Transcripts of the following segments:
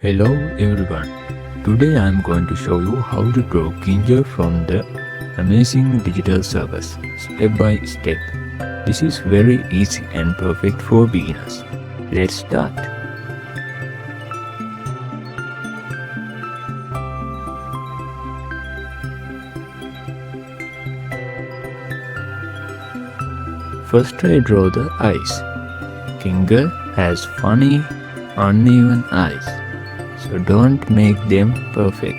Hello everyone. Today I am going to show you how to draw Ginger from the Amazing Digital Circus step by step. This is very easy and perfect for beginners. Let's start. First I draw the eyes. Ginger has funny, uneven eyes, so don't make them perfect.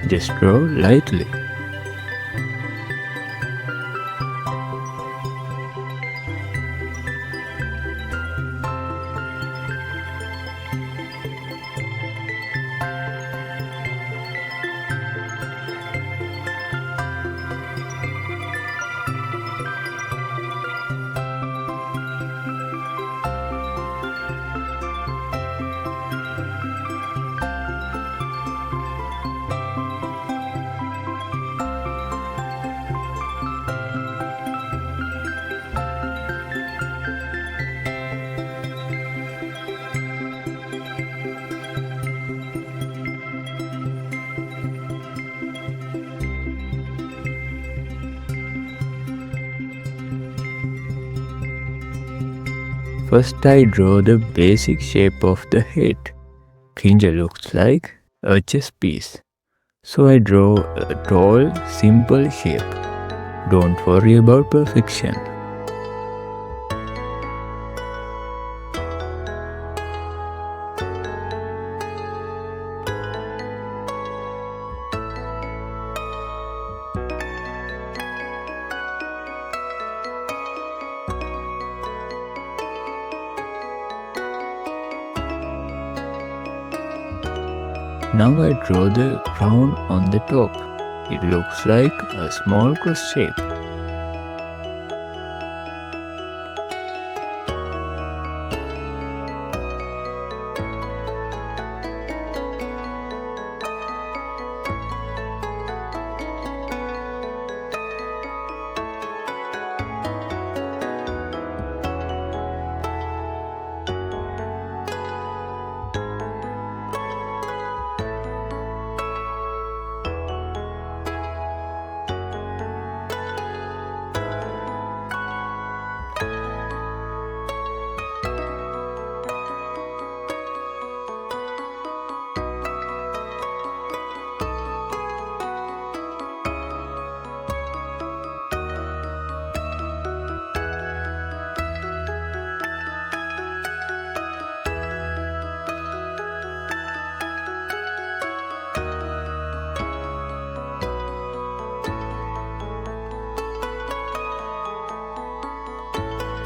Just draw lightly. First I draw the basic shape of the head. Ginger looks like a chess piece. So I draw a tall, simple shape. Don't worry about perfection. Now I draw the crown on the top. It looks like a small cross shape.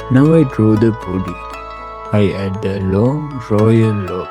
Now I draw the body. I add the long royal lobe.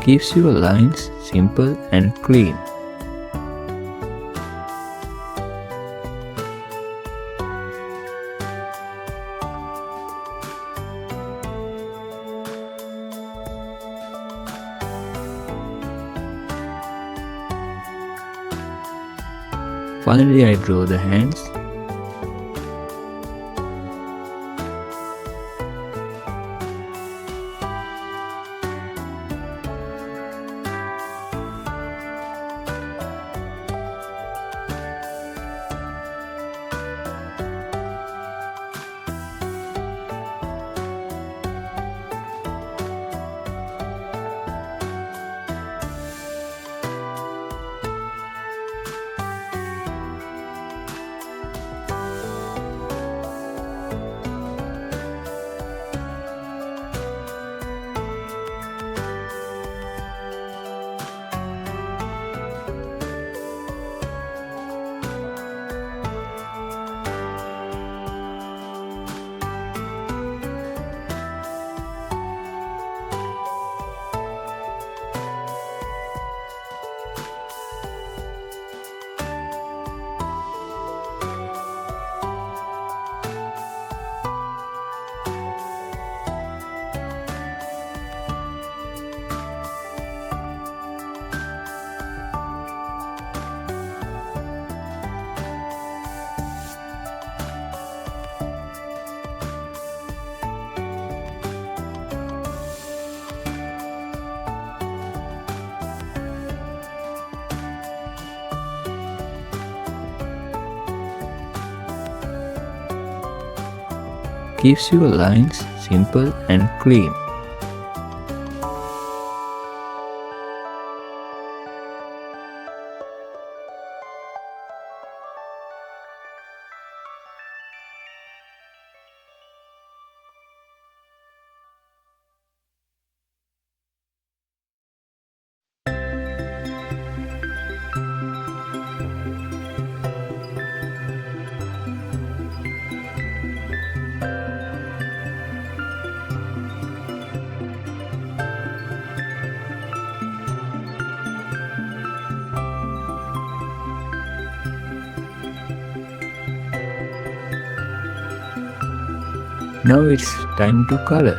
Keeps your lines simple and clean. Finally, I draw the hands. keeps your lines simple and clean. Now it's time to color.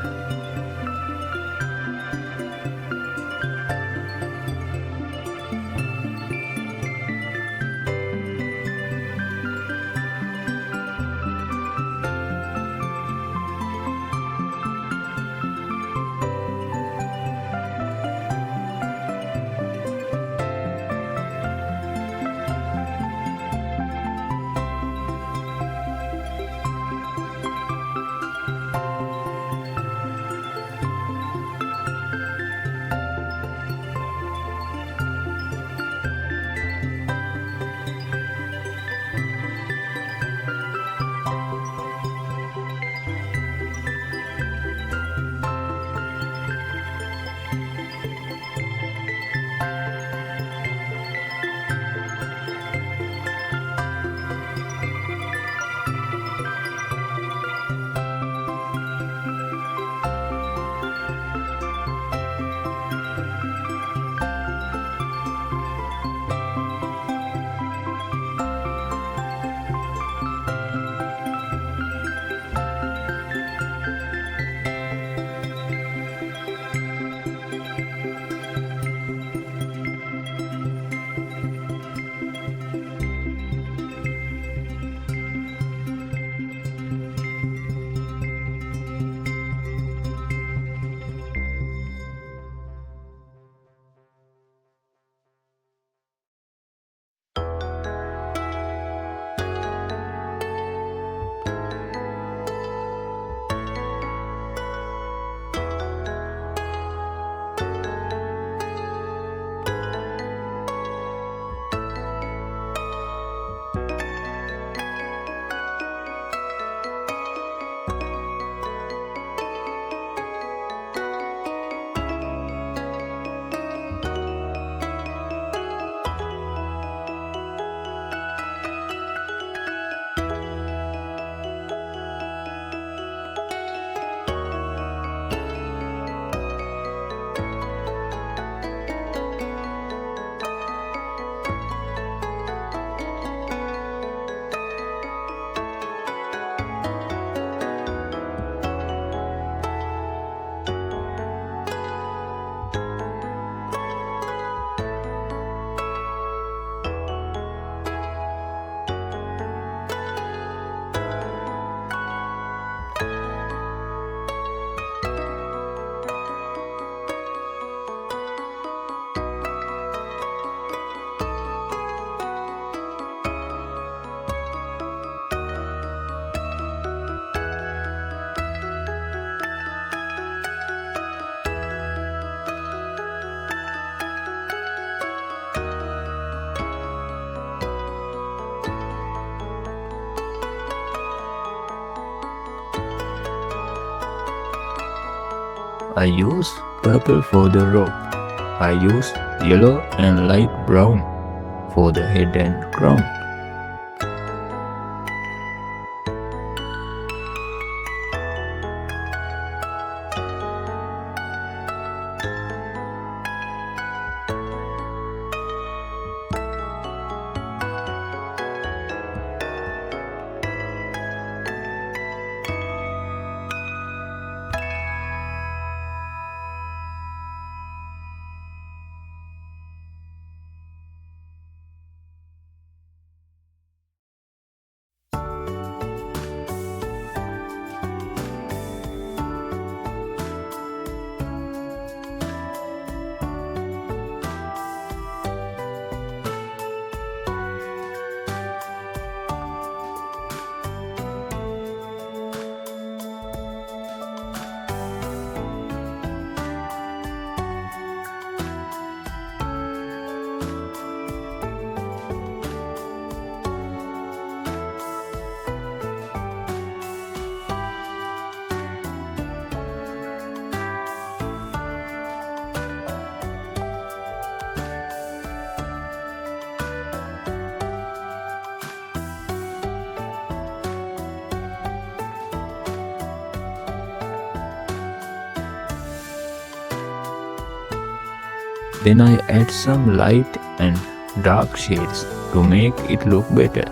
I use purple for the rope. I use yellow and light brown for the head and crown. Then I add some light and dark shades to make it look better.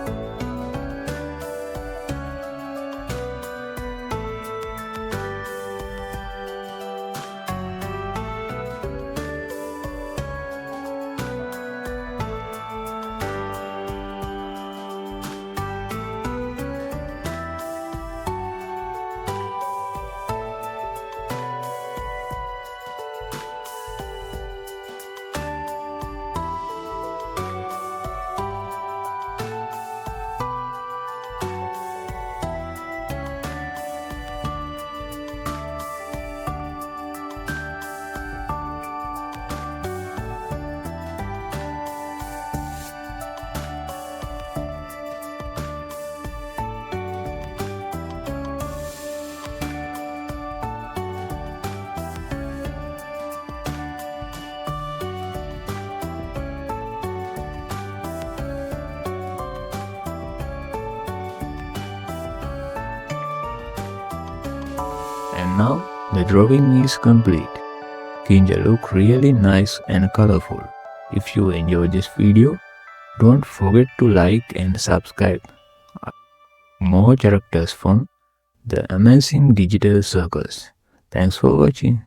And now the drawing is complete. Kinja look really nice and colorful. If you enjoyed this video, don't forget to like and subscribe. More characters from the Amazing Digital Circus. Thanks for watching.